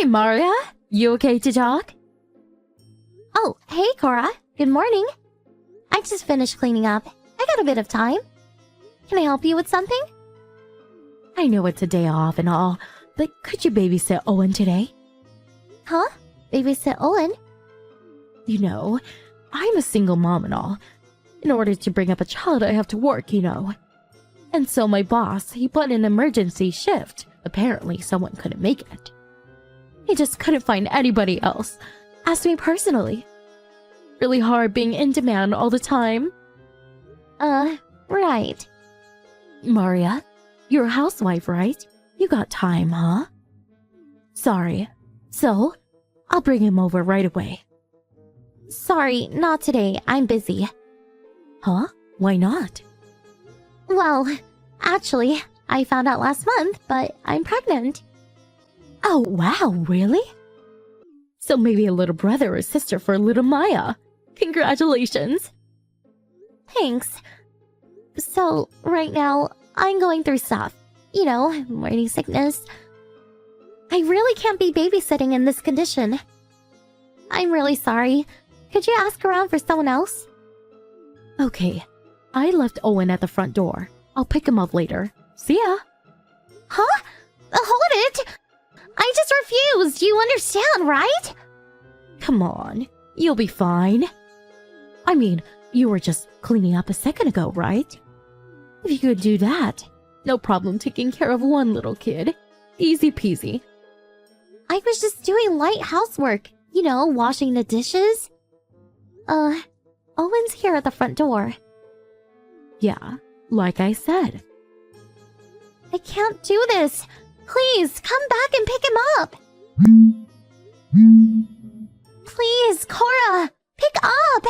Hey, Maria. You okay to talk? Oh, hey, Cora. Good morning. I just finished cleaning up. I got a bit of time. Can I help you with something? I know it's a day off and all, but could you babysit Owen today? Huh? Babysit Owen? You know, I'm a single mom and all. In order to bring up a child, I have to work, you know. And so my boss, he put an emergency shift. Apparently, someone couldn't make it. He just couldn't find anybody else. Asked me personally. Really hard being in demand all the time. Right. Maria, you're a housewife, right? You got time, huh? Sorry. So, I'll bring him over right away. Sorry, not today. I'm busy. Huh? Why not? Well, actually, I found out last month, but I'm pregnant. Oh, wow, really? So maybe a little brother or sister for little Maya. Congratulations. Thanks. So, right now, I'm going through stuff. You know, morning sickness. I really can't be babysitting in this condition. I'm really sorry. Could you ask around for someone else? Okay. I left Owen at the front door. I'll pick him up later. See ya. Huh? Hold it! I just refused. You understand, right? Come on. You'll be fine. I mean, you were just cleaning up a second ago, right? If you could do that, no problem taking care of one little kid. Easy peasy. I was just doing light housework. You know, washing the dishes. Owen's here at the front door. Yeah, like I said. I can't do this. Please, come back and pick him up. Please, Cora, pick up.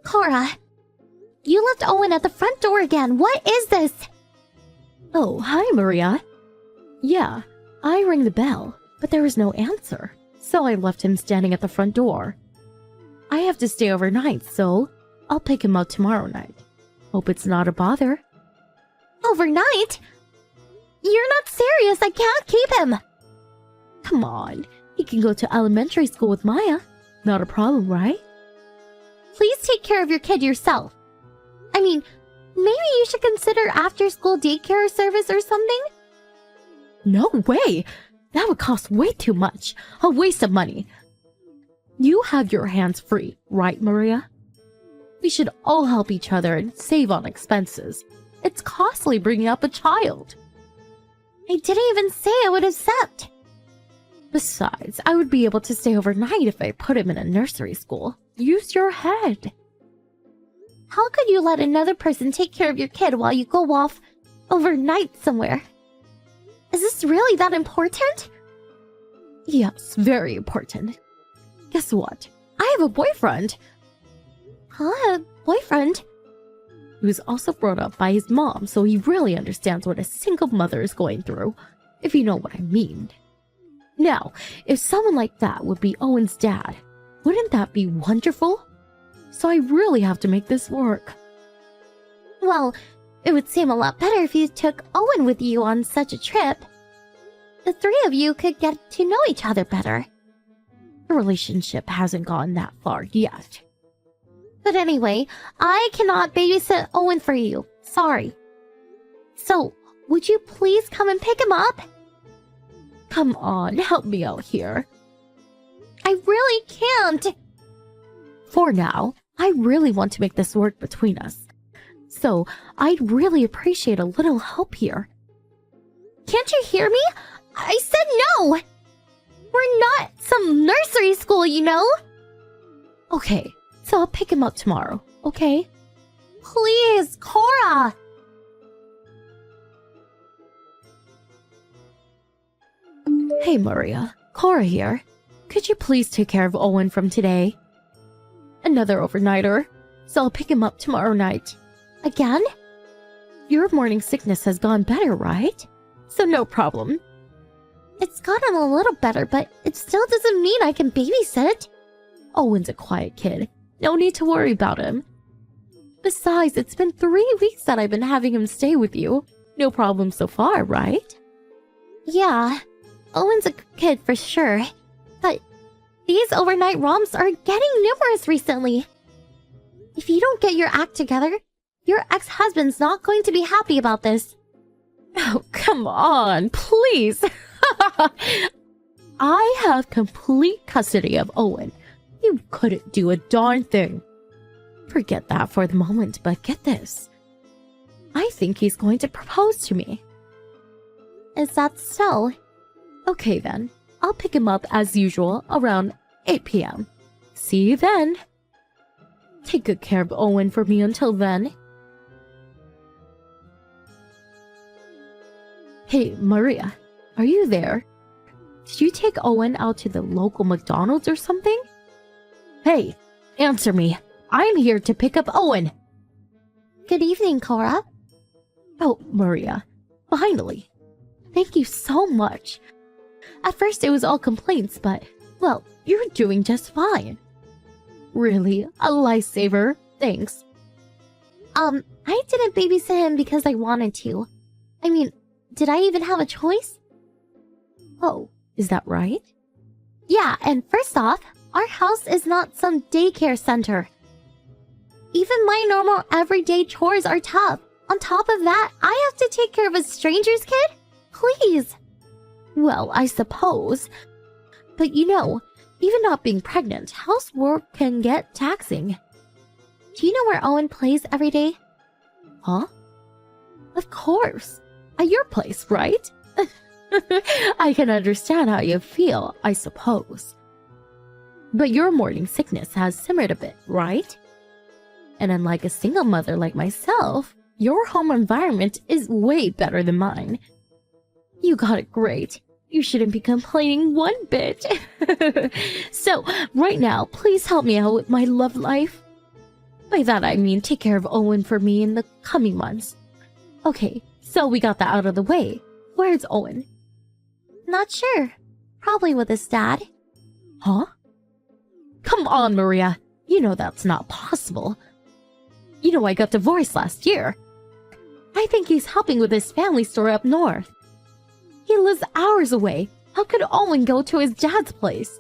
Cora, you left Owen at the front door again. What is this? Oh, hi, Maria. Yeah, I rang the bell, but there was no answer, so I left him standing at the front door. I have to stay overnight, so I'll pick him up tomorrow night. Hope it's not a bother. Overnight? You're not serious. I can't keep him. Come on, he can go to elementary school with Maya. Not a problem, right? Please take care of your kid yourself. I mean, maybe you should consider after-school daycare service or something? No way! That would cost way too much. A waste of money. You have your hands free, right, Maria? We should all help each other and save on expenses. It's costly bringing up a child. I didn't even say I would accept. Besides, I would be able to stay overnight if I put him in a nursery school. Use your head. How could you let another person take care of your kid while you go off overnight somewhere? Is this really that important? Yes, very important. Guess what? I have a boyfriend. Huh? A boyfriend? He was also brought up by his mom, so he really understands what a single mother is going through, if you know what I mean. Now, if someone like that would be Owen's dad, wouldn't that be wonderful? So I really have to make this work. Well, it would seem a lot better if you took Owen with you on such a trip. The three of you could get to know each other better. The relationship hasn't gone that far yet. But anyway, I cannot babysit Owen for you. Sorry. So, would you please come and pick him up? Come on, help me out here. I really can't. For now, I really want to make this work between us. So, I'd really appreciate a little help here. Can't you hear me? I said no! We're not some nursery school, you know? Okay, so I'll pick him up tomorrow, okay? Please, Cora! Hey, Maria. Cora here. Could you please take care of Owen from today? Another overnighter, so I'll pick him up tomorrow night. Again? Your morning sickness has gone better, right? So no problem. It's gotten a little better, but it still doesn't mean I can babysit. Owen's a quiet kid. No need to worry about him. Besides, it's been 3 weeks that I've been having him stay with you. No problem so far, right? Yeah, Owen's a good kid for sure. But these overnight romps are getting numerous recently. If you don't get your act together, your ex-husband's not going to be happy about this. Oh, come on, please. I have complete custody of Owen. You couldn't do a darn thing. Forget that for the moment, but get this. I think he's going to propose to me. Is that so? Okay then, I'll pick him up as usual around 8 p.m. See you then. Take good care of Owen for me until then. Hey, Maria, are you there? Did you take Owen out to the local McDonald's or something? Hey, answer me. I'm here to pick up Owen. Good evening, Cora. Oh, Maria, finally. Thank you so much. At first it was all complaints, but, well, you're doing just fine. Really, a lifesaver. Thanks. I didn't babysit him because I wanted to. I mean, did I even have a choice? Oh, is that right? Yeah, and first off, our house is not some daycare center. Even my normal everyday chores are tough. On top of that, I have to take care of a stranger's kid? Please. Well, I suppose. But you know, even not being pregnant, housework can get taxing. Do you know where Owen plays every day? Huh? Of course. At your place, right? I can understand how you feel, I suppose. But your morning sickness has simmered a bit, right? And unlike a single mother like myself, your home environment is way better than mine. You got it great. You shouldn't be complaining one bit. So, right now, please help me out with my love life. By that I mean take care of Owen for me in the coming months. Okay, so we got that out of the way. Where's Owen? Not sure. Probably with his dad. Huh? Come on, Maria. You know that's not possible. You know I got divorced last year. I think he's helping with his family store up north. He lives hours away. How could Owen go to his dad's place?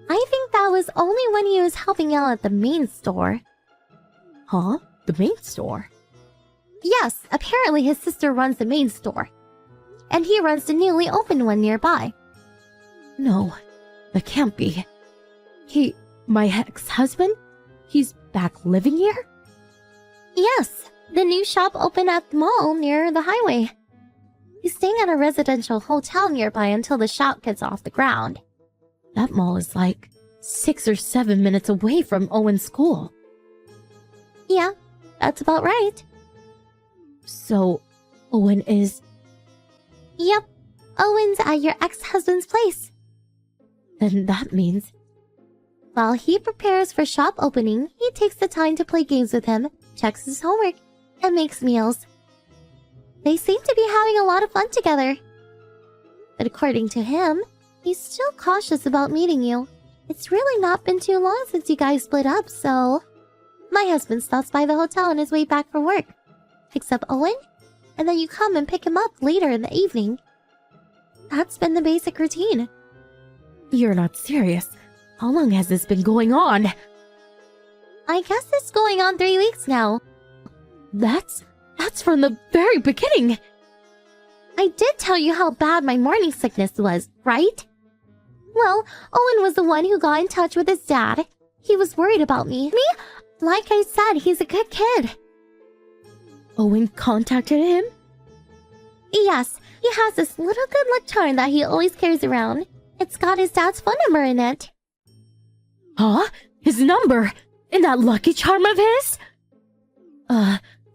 I think that was only when he was helping out at the main store. Huh? The main store? Yes, apparently his sister runs the main store. And he runs the newly opened one nearby. No, that can't be. My ex-husband? He's back living here? Yes, the new shop opened at the mall near the highway. He's staying at a residential hotel nearby until the shop gets off the ground. That mall is like 6 or 7 minutes away from Owen's school. Yeah, that's about right. So, Owen is... Yep, Owen's at your ex-husband's place. Then that means... While he prepares for shop opening, he takes the time to play games with him, checks his homework, and makes meals. They seem to be having a lot of fun together. But according to him, he's still cautious about meeting you. It's really not been too long since you guys split up, so... My husband stops by the hotel on his way back from work, picks up Owen, and then you come and pick him up later in the evening. That's been the basic routine. You're not serious. How long has this been going on? I guess it's going on 3 weeks now. That's from the very beginning. I did tell you how bad my morning sickness was, right? Well, Owen was the one who got in touch with his dad. He was worried about me. Like I said, he's a good kid. Owen contacted him? Yes, he has this little good luck charm that he always carries around. It's got his dad's phone number in it. Huh? His number? In that lucky charm of his?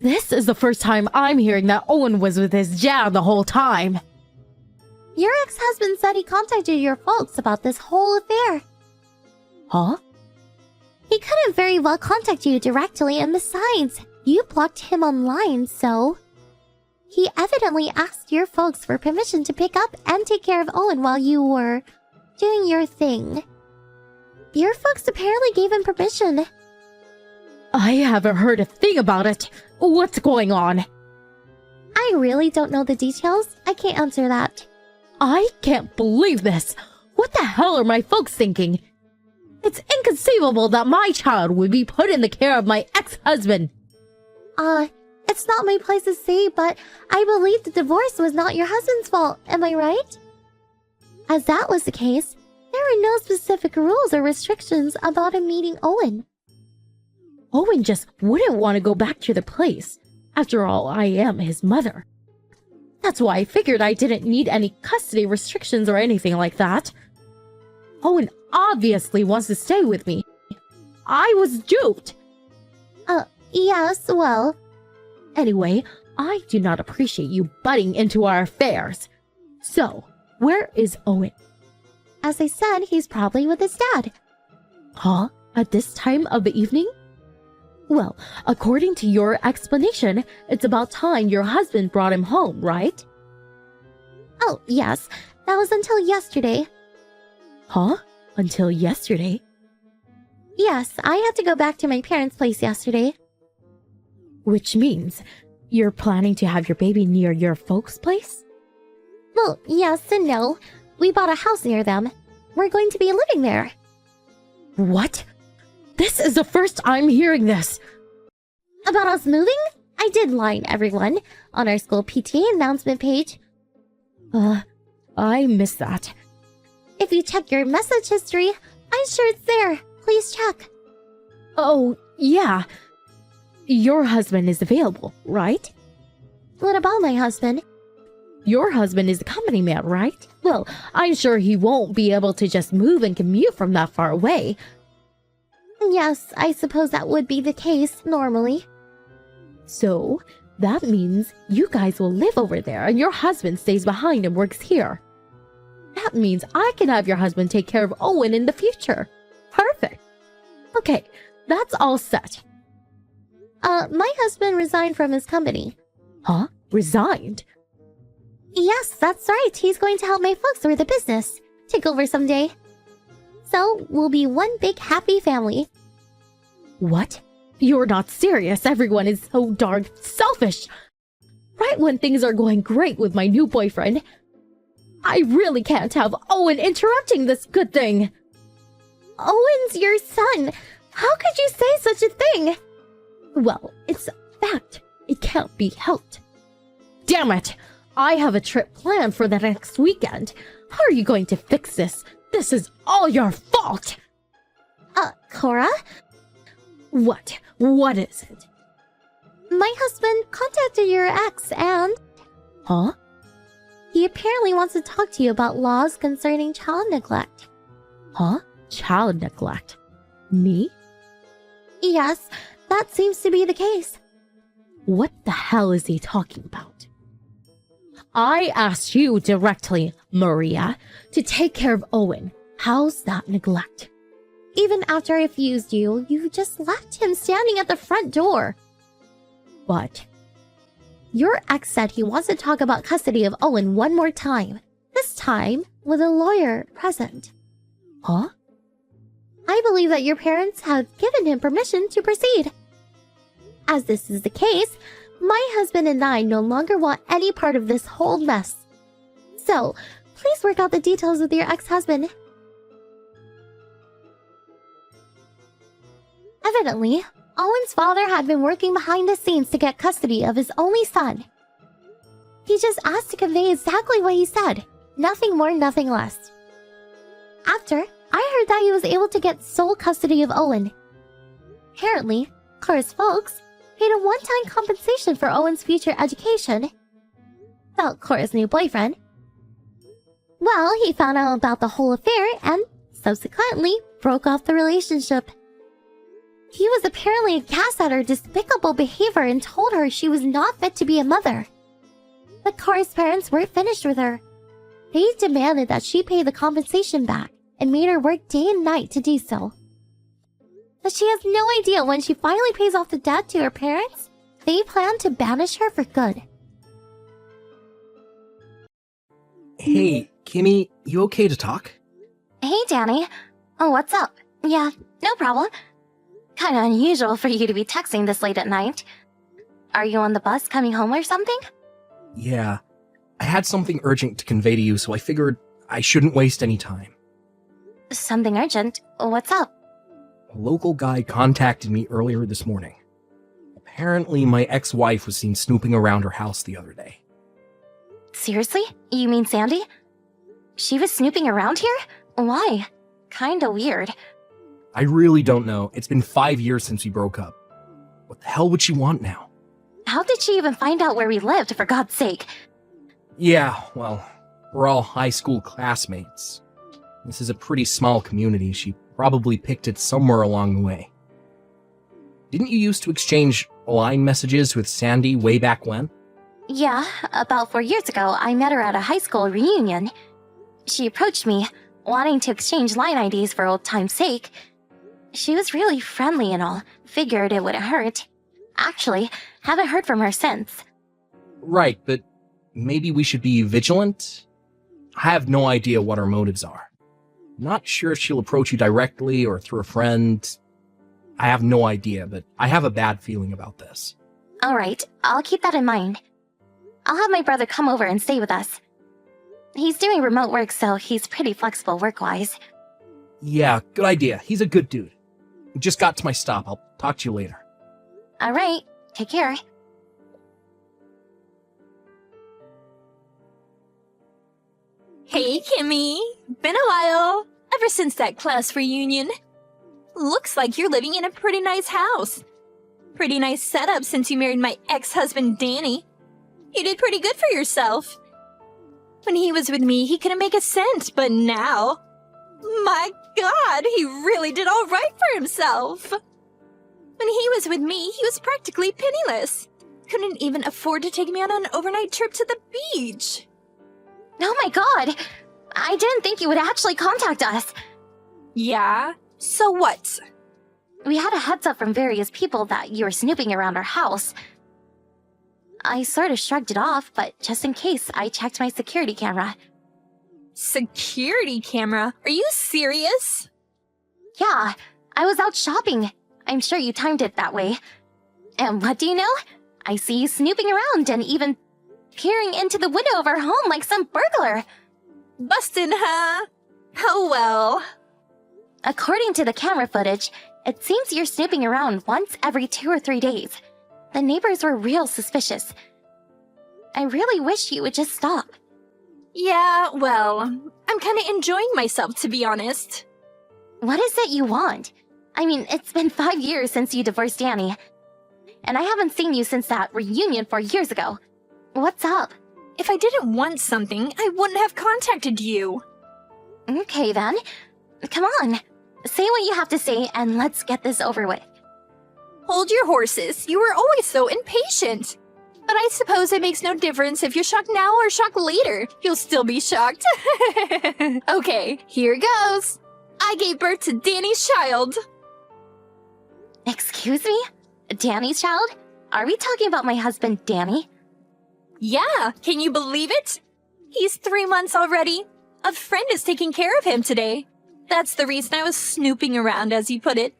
This is the first time I'm hearing that Owen was with his dad the whole time. Your ex-husband said he contacted your folks about this whole affair. Huh? He couldn't very well contact you directly, and besides, you blocked him online, so... He evidently asked your folks for permission to pick up and take care of Owen while you were doing your thing. Your folks apparently gave him permission. I haven't heard a thing about it. What's going on? I I really don't know the details. I can't answer that. I can't believe this. What the hell are my folks thinking? It's inconceivable that my child would be put in the care of my ex-husband. It's not my place to say, but I believe the divorce was not your husband's fault. Am I right? As that was the case, there were no specific rules or restrictions about him meeting Owen. Owen just wouldn't want to go back to the place. After all, I am his mother. That's why I figured I didn't need any custody restrictions or anything like that. Owen obviously wants to stay with me. I was duped. Yes, well... Anyway, I do not appreciate you butting into our affairs. So, where is Owen? As I said, he's probably with his dad. Huh? At this time of the evening? Well, according to your explanation, it's about time your husband brought him home, right? Oh, yes. That was until yesterday. Huh? Until yesterday? Yes, I had to go back to my parents' place yesterday. Which means you're planning to have your baby near your folks' place? Well, yes and no. We bought a house near them. We're going to be living there. What? This is the first I'm hearing this. About us moving? I did line everyone on our school PTA announcement page. I missed that. If you check your message history, I'm sure it's there. Please check. Oh, yeah. Your husband is available, right? What about my husband? Your husband is a company man, right? Well, I'm sure he won't be able to just move and commute from that far away. Yes, I suppose that would be the case, normally. So, that means you guys will live over there and your husband stays behind and works here. That means I can have your husband take care of Owen in the future. Perfect. Okay, that's all set. My husband resigned from his company. Huh? Resigned? Yes, that's right. He's going to help my folks with the business. Take over someday. So, we'll be one big happy family. What? You're not serious. Everyone is so darn selfish. Right when things are going great with my new boyfriend, I really can't have Owen interrupting this good thing. Owen's your son. How could you say such a thing? Well, it's a fact. It can't be helped. Damn it! I have a trip planned for the next weekend. How are you going to fix this? This is all your fault! Cora? What? What is it? My husband contacted your ex and... Huh? He apparently wants to talk to you about laws concerning child neglect. Huh? Child neglect? Me? Yes, that seems to be the case. What the hell is he talking about? I asked you directly, Maria, to take care of Owen. How's that neglect? Even after I refused you, you just left him standing at the front door. But your ex said he wants to talk about custody of Owen one more time. This time, with a lawyer present. Huh? I believe that your parents have given him permission to proceed. As this is the case, my husband and I no longer want any part of this whole mess. So, please work out the details with your ex-husband. Evidently, Owen's father had been working behind the scenes to get custody of his only son. He just asked to convey exactly what he said. Nothing more, nothing less. After, I heard that he was able to get sole custody of Owen. Apparently, Cora's folks paid a one-time compensation for Owen's future education. About Cora's new boyfriend. Well, he found out about the whole affair and, subsequently, broke off the relationship. He was apparently aghast at her despicable behavior and told her she was not fit to be a mother. But Cora's parents weren't finished with her. They demanded that she pay the compensation back and made her work day and night to do so. But she has no idea when she finally pays off the debt to her parents, they plan to banish her for good. Hey, Kimmy, you okay to talk? Hey, Danny. Oh, what's up? Yeah, no problem. Kinda unusual for you to be texting this late at night. Are you on the bus coming home or something? Yeah, I had something urgent to convey to you, so I figured I shouldn't waste any time. Something urgent? What's up? A local guy contacted me earlier this morning. Apparently, my ex-wife was seen snooping around her house the other day. Seriously? You mean Sandy? She was snooping around here? Why? Kinda weird. I really don't know. It's been 5 years since we broke up. What the hell would she want now? How did she even find out where we lived, for God's sake? Yeah, well, we're all high school classmates. This is a pretty small community. She probably picked it somewhere along the way. Didn't you used to exchange line messages with Sandy way back when? Yeah, about 4 years ago, I met her at a high school reunion. She approached me, wanting to exchange line IDs for old time's sake. She was really friendly and all, figured it wouldn't hurt. Actually, haven't heard from her since. Right, but maybe we should be vigilant? I have no idea what her motives are. Not sure if she'll approach you directly or through a friend. I have no idea, but I have a bad feeling about this. Alright, I'll keep that in mind. I'll have my brother come over and stay with us. He's doing remote work, so he's pretty flexible work-wise. Yeah, good idea. He's a good dude. Just got to my stop. I'll talk to you later. Alright, take care. Hey, Kimmy! Been a while. Ever since that class reunion. Looks like you're living in a pretty nice house. Pretty nice setup since you married my ex-husband, Danny. You did pretty good for yourself. When he was with me, he couldn't make a cent, but now... My God, he really did all right for himself. When he was with me, he was practically penniless. Couldn't even afford to take me on an overnight trip to the beach. Oh my God! I didn't think you would actually contact us. Yeah? So what? We had a heads up from various people that you were snooping around our house. I sort of shrugged it off, but just in case, I checked my security camera. Security camera? Are you serious? Yeah, I was out shopping. I'm sure you timed it that way. And what do you know? I see you snooping around and even peering into the window of our home like some burglar. Bustin', huh? Oh well. According to the camera footage, it seems you're snooping around once every 2 or 3 days. The neighbors were real suspicious. I really wish you would just stop. Yeah, well, I'm kinda enjoying myself, to be honest. What is it you want? I mean, it's been 5 years since you divorced Danny. And I haven't seen you since that reunion 4 years ago. What's up? If I didn't want something, I wouldn't have contacted you. Okay then. Come on. Say what you have to say and let's get this over with. Hold your horses. You were always so impatient. But I suppose it makes no difference if you're shocked now or shocked later. You'll still be shocked. Okay, here goes. I gave birth to Danny's child. Excuse me? Danny's child? Are we talking about my husband, Danny? Yeah, can you believe it? He's 3 months already. A friend is taking care of him today. That's the reason I was snooping around, as you put it.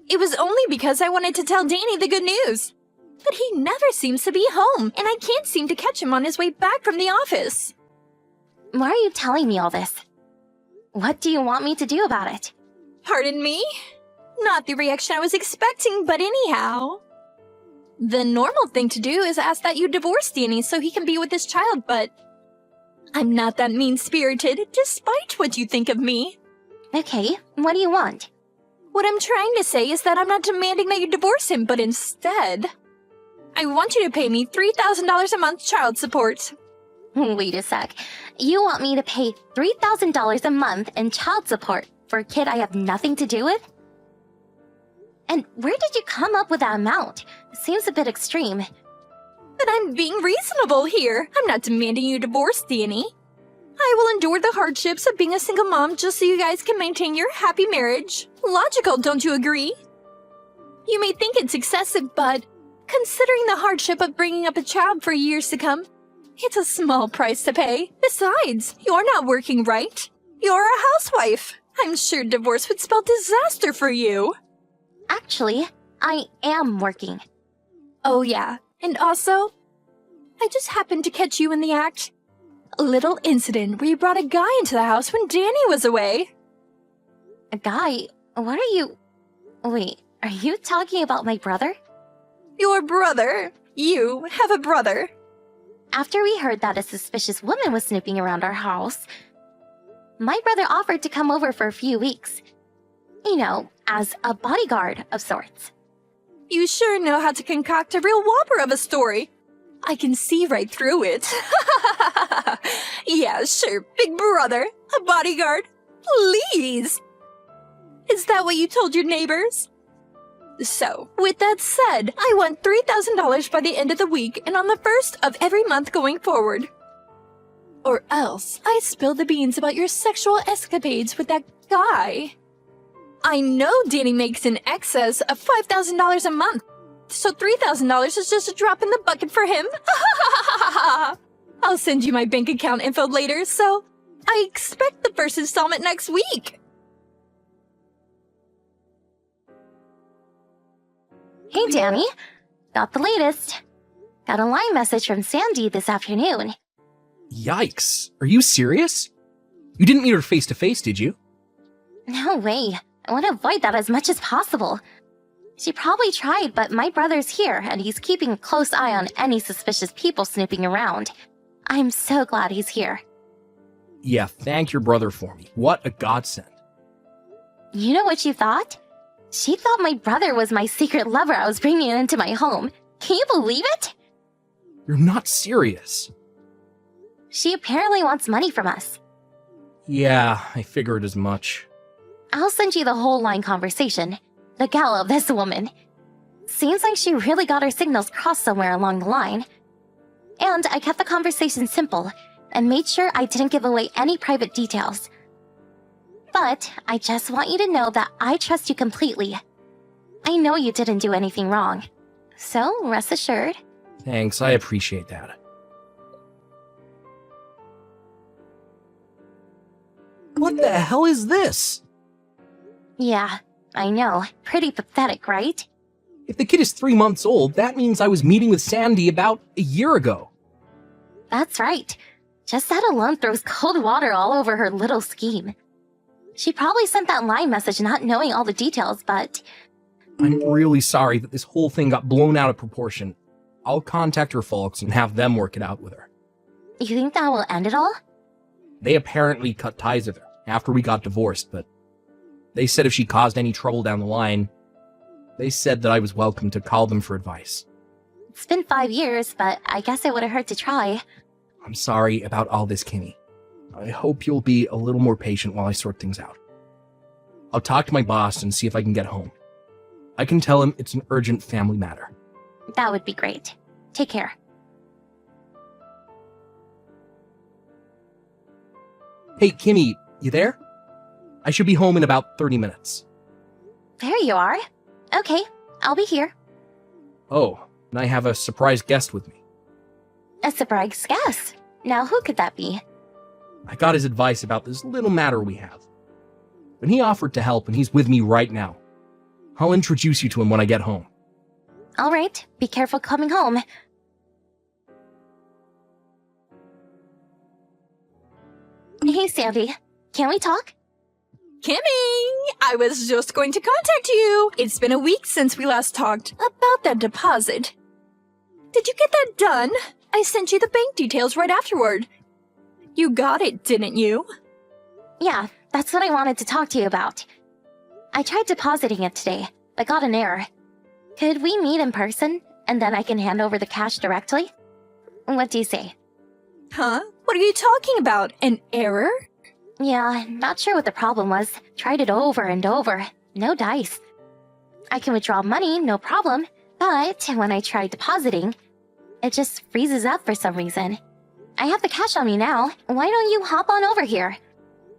It was only because I wanted to tell Danny the good news. But he never seems to be home, and I can't seem to catch him on his way back from the office. Why are you telling me all this? What do you want me to do about it? Pardon me? Not the reaction I was expecting, but anyhow. The normal thing to do is ask that you divorce Danny so he can be with his child, but I'm not that mean-spirited, despite what you think of me. Okay, what do you want? What I'm trying to say is that I'm not demanding that you divorce him, but instead, I want you to pay me $3,000 a month child support. Wait a sec. You want me to pay $3,000 a month in child support for a kid I have nothing to do with? And where did you come up with that amount? Seems a bit extreme. But I'm being reasonable here. I'm not demanding you divorce Danny. I will endure the hardships of being a single mom just so you guys can maintain your happy marriage. Logical, don't you agree? You may think it's excessive, but considering the hardship of bringing up a child for years to come, it's a small price to pay. Besides, you're not working, right? You're a housewife. I'm sure divorce would spell disaster for you. Actually, I am working. Oh yeah, and also, I just happened to catch you in the act. A little incident where you brought a guy into the house when Danny was away. A guy? What are you... Wait, are you talking about my brother? Your brother? You have a brother. After we heard that a suspicious woman was snooping around our house, my brother offered to come over for a few weeks. You know, as a bodyguard of sorts. You sure know how to concoct a real whopper of a story. I can see right through it. Yeah, sure, big brother, a bodyguard. Please. Is that what you told your neighbors? So, with that said, I want $3,000 by the end of the week and on the first of every month going forward. Or else, I spill the beans about your sexual escapades with that guy. I know Danny makes in excess of $5,000 a month, so $3,000 is just a drop in the bucket for him. I'll send you my bank account info later, so I expect the first installment next week. Hey, Danny. Got the latest. Got a line message from Sandy this afternoon. Yikes. Are you serious? You didn't meet her face to face, did you? No way. I want to avoid that as much as possible. She probably tried, but my brother's here, and he's keeping a close eye on any suspicious people snooping around. I'm so glad he's here. Yeah, thank your brother for me. What a godsend. You know what she thought? She thought my brother was my secret lover I was bringing into my home. Can you believe it? You're not serious. She apparently wants money from us. Yeah, I figured as much. I'll send you the whole line conversation. The gal of this woman. Seems like she really got her signals crossed somewhere along the line. And I kept the conversation simple and made sure I didn't give away any private details. But I just want you to know that I trust you completely. I know you didn't do anything wrong. So rest assured. Thanks, I appreciate that. What the hell is this? Yeah, I know. Pretty pathetic, right? If the kid is 3 months old, that means I was meeting with Sandy about a year ago. That's right. Just that alone throws cold water all over her little scheme. She probably sent that line message not knowing all the details, but... I'm really sorry that this whole thing got blown out of proportion. I'll contact her folks and have them work it out with her. You think that will end it all? They apparently cut ties with her after we got divorced, but they said if she caused any trouble down the line, they said that I was welcome to call them for advice. It's been 5 years, but I guess it would have hurt to try. I'm sorry about all this, Kimmy. I hope you'll be a little more patient while I sort things out. I'll talk to my boss and see if I can get home. I can tell him it's an urgent family matter. That would be great. Take care. Hey, Kimmy, you there? I should be home in about 30 minutes. There you are. Okay, I'll be here. Oh, and I have a surprise guest with me. A surprise guest. Now who could that be? I got his advice about this little matter we have. And he offered to help, and he's with me right now. I'll introduce you to him when I get home. All right, be careful coming home. Hey, Sandy. Can we talk? Kimmy, I was just going to contact you. It's been a week since we last talked about that deposit. Did you get that done? I sent you the bank details right afterward. You got it, didn't you? Yeah, that's what I wanted to talk to you about. I tried depositing it today, but got an error. Could we meet in person, and then I can hand over the cash directly? What do you say? Huh? What are you talking about? An error? Yeah, not sure what the problem was. Tried it over and over. No dice. I can withdraw money, no problem, but when I try depositing, it just freezes up for some reason. I have the cash on me now. Why don't you hop on over here?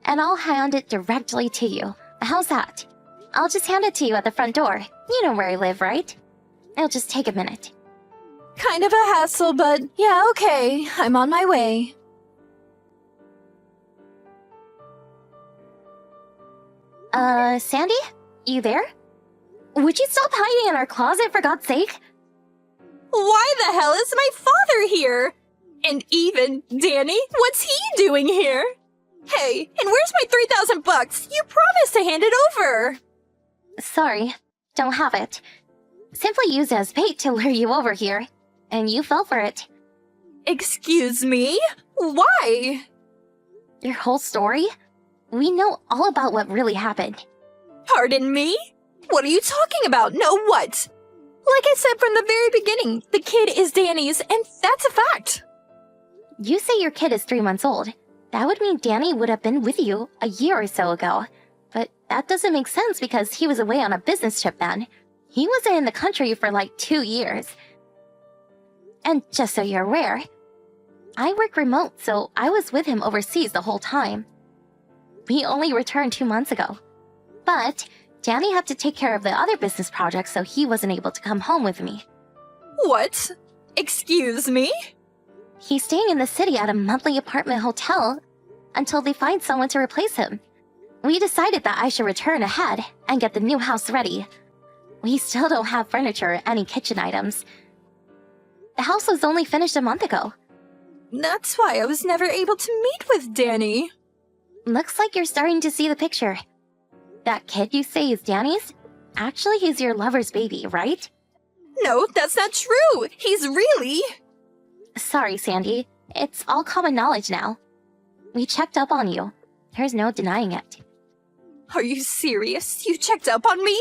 And I'll hand it directly to you. How's that? I'll just hand it to you at the front door. You know where I live, right? It'll just take a minute. Kind of a hassle, but yeah, okay. I'm on my way. Sandy? You there? Would you stop hiding in our closet, for God's sake? Why the hell is my father here? And even Danny, what's he doing here? Hey, and where's my 3,000 bucks? You promised to hand it over. Sorry, don't have it. Simply used as bait to lure you over here, and you fell for it. Excuse me? Why? Your whole story? We know all about what really happened. Pardon me? What are you talking about? No what? Like I said from the very beginning, the kid is Danny's, and that's a fact. You say your kid is 3 months old. That would mean Danny would have been with you a year or so ago. But that doesn't make sense because he was away on a business trip then. He wasn't in the country for like 2 years. And just so you're aware, I work remote, so I was with him overseas the whole time. We only returned 2 months ago. But Danny had to take care of the other business projects, so he wasn't able to come home with me. What? Excuse me? He's staying in the city at a monthly apartment hotel until they find someone to replace him. We decided that I should return ahead and get the new house ready. We still don't have furniture or any kitchen items. The house was only finished a month ago. That's why I was never able to meet with Danny. Looks like you're starting to see the picture. That kid you say is Danny's? Actually, he's your lover's baby, right? No, that's not true. He's really... Sorry, Sandy. It's all common knowledge now. We checked up on you. There's no denying it. Are you serious? You checked up on me?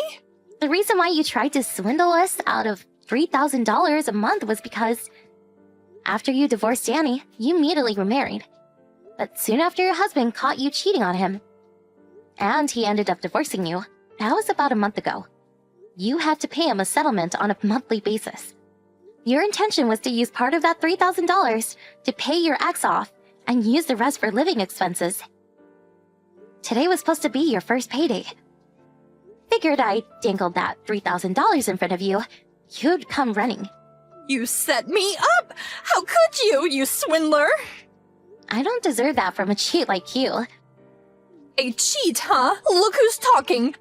The reason why you tried to swindle us out of $3,000 a month was because after you divorced Danny, you immediately remarried. But soon after your husband caught you cheating on him, and he ended up divorcing you. That was about a month ago. You had to pay him a settlement on a monthly basis. Your intention was to use part of that $3,000 to pay your ex off and use the rest for living expenses. Today was supposed to be your first payday. Figured I dangled that $3,000 in front of you, you'd come running. You set me up! How could you, you swindler? I don't deserve that from a cheat like you. A cheat, huh? Look who's talking.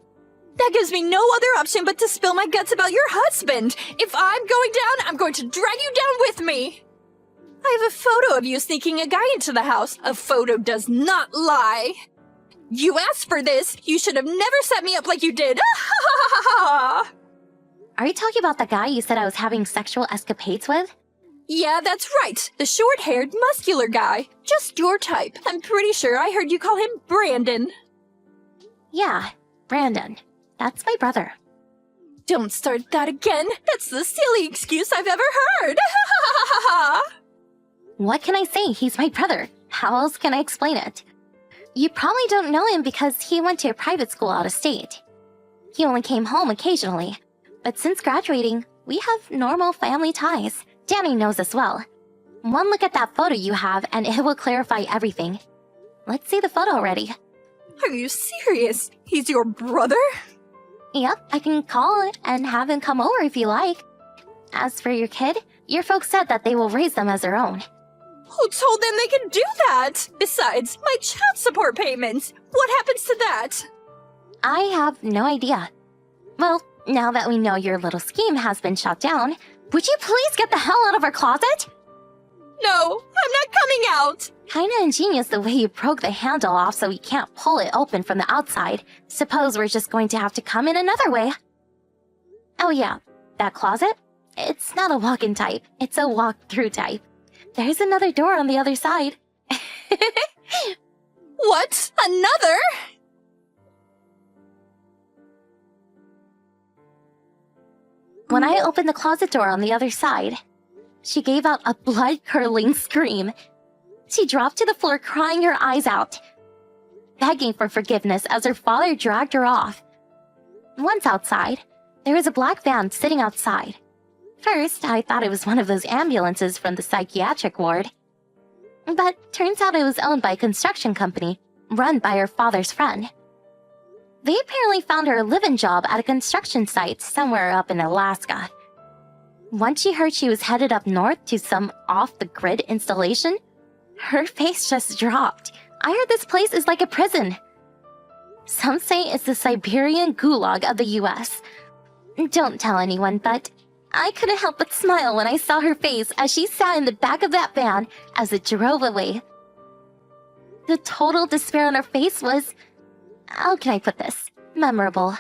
That gives me no other option but to spill my guts about your husband. If I'm going down, I'm going to drag you down with me. I have a photo of you sneaking a guy into the house. A photo does not lie. You asked for this. You should have never set me up like you did. Are you talking about the guy you said I was having sexual escapades with? Yeah, that's right. The short-haired, muscular guy. Just your type. I'm pretty sure I heard you call him Brandon. Yeah, Brandon. That's my brother. Don't start that again. That's the silly excuse I've ever heard. What can I say? He's my brother. How else can I explain it? You probably don't know him because he went to a private school out of state. He only came home occasionally. But since graduating, we have normal family ties. Danny knows as well. One look at that photo you have and it will clarify everything. Let's see the photo already. Are you serious? He's your brother? Yep, I can call it and have him come over if you like. As for your kid, your folks said that they will raise them as their own. Who told them they could do that? Besides, my child support payments. What happens to that? I have no idea. Well, now that we know your little scheme has been shut down, would you please get the hell out of our closet? No, I'm not coming out. Kinda ingenious the way you broke the handle off so we can't pull it open from the outside. Suppose we're just going to have to come in another way. Oh yeah, that closet? It's not a walk-in type, it's a walk-through type. There's another door on the other side. What? Another? When I opened the closet door on the other side, she gave out a blood-curdling scream. She dropped to the floor crying her eyes out, begging for forgiveness as her father dragged her off. Once outside, there was a black van sitting outside. First, I thought it was one of those ambulances from the psychiatric ward. But turns out it was owned by a construction company, run by her father's friend. They apparently found her a live-in job at a construction site somewhere up in Alaska. Once she heard she was headed up north to some off-the-grid installation, her face just dropped. I heard this place is like a prison. Some say it's the Siberian gulag of the US. Don't tell anyone, but I couldn't help but smile when I saw her face as she sat in the back of that van as it drove away. The total despair on her face was, how can I put this, memorable.